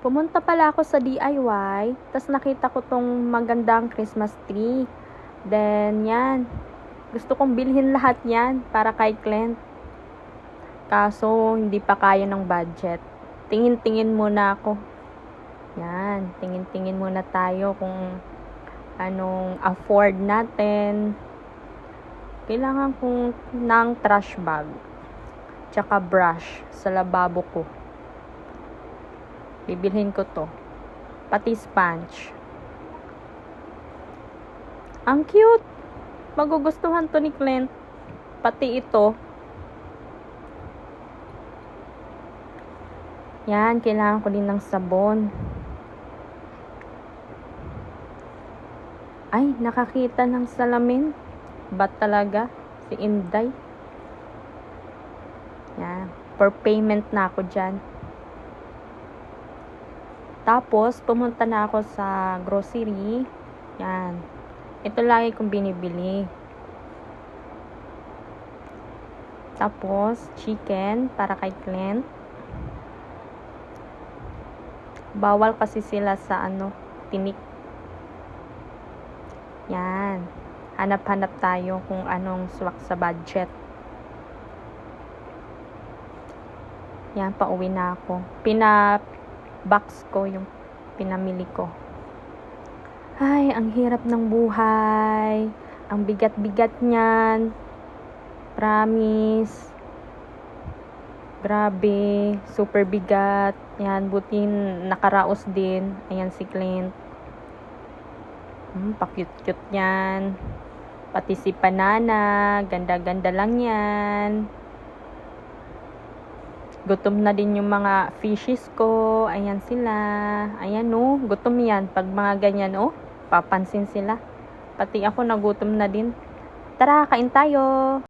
Pumunta pala ako sa DIY, tas nakita ko tong magandang Christmas tree. Then, yan. Gusto kong bilhin lahat yan para kay Clint. Kaso, hindi pa kaya ng budget. Tingin-tingin muna ako. Yan, tingin-tingin muna tayo kung anong afford natin. Kailangan kong ng trash bag. Tsaka brush sa lababo ko. Bibilhin ko to. Pati sponge. Ang cute! Magugustuhan to ni Clint. Pati ito. Yan, kailangan ko din ng sabon. Ay, nakakita ng salamin. Ba't talaga? Si Inday. Yan, for payment na ako dyan. Tapos, pumunta na ako sa grocery. Yan. Ito lagi kong binibili. Tapos, chicken para kay Clint. Bawal kasi sila sa tinik. Yan. Hanap-hanap tayo kung anong swak sa budget. Yan, pauwi na ako. Box ko yung pinamili ko. Ay, ang hirap ng buhay. Ang bigat-bigat niyan. Promise. Grabe. Super bigat. Yan, buti nakaraos din. Ayan si Clint. Pa-cute-cute yan. Pati si Panana. Ganda-ganda lang yan. Gutom na din yung mga fishes ko. Ayan sila. Ayan gutom yan. Pag mga ganyan papansin sila. Pati ako nagutom na din. Tara, kain tayo.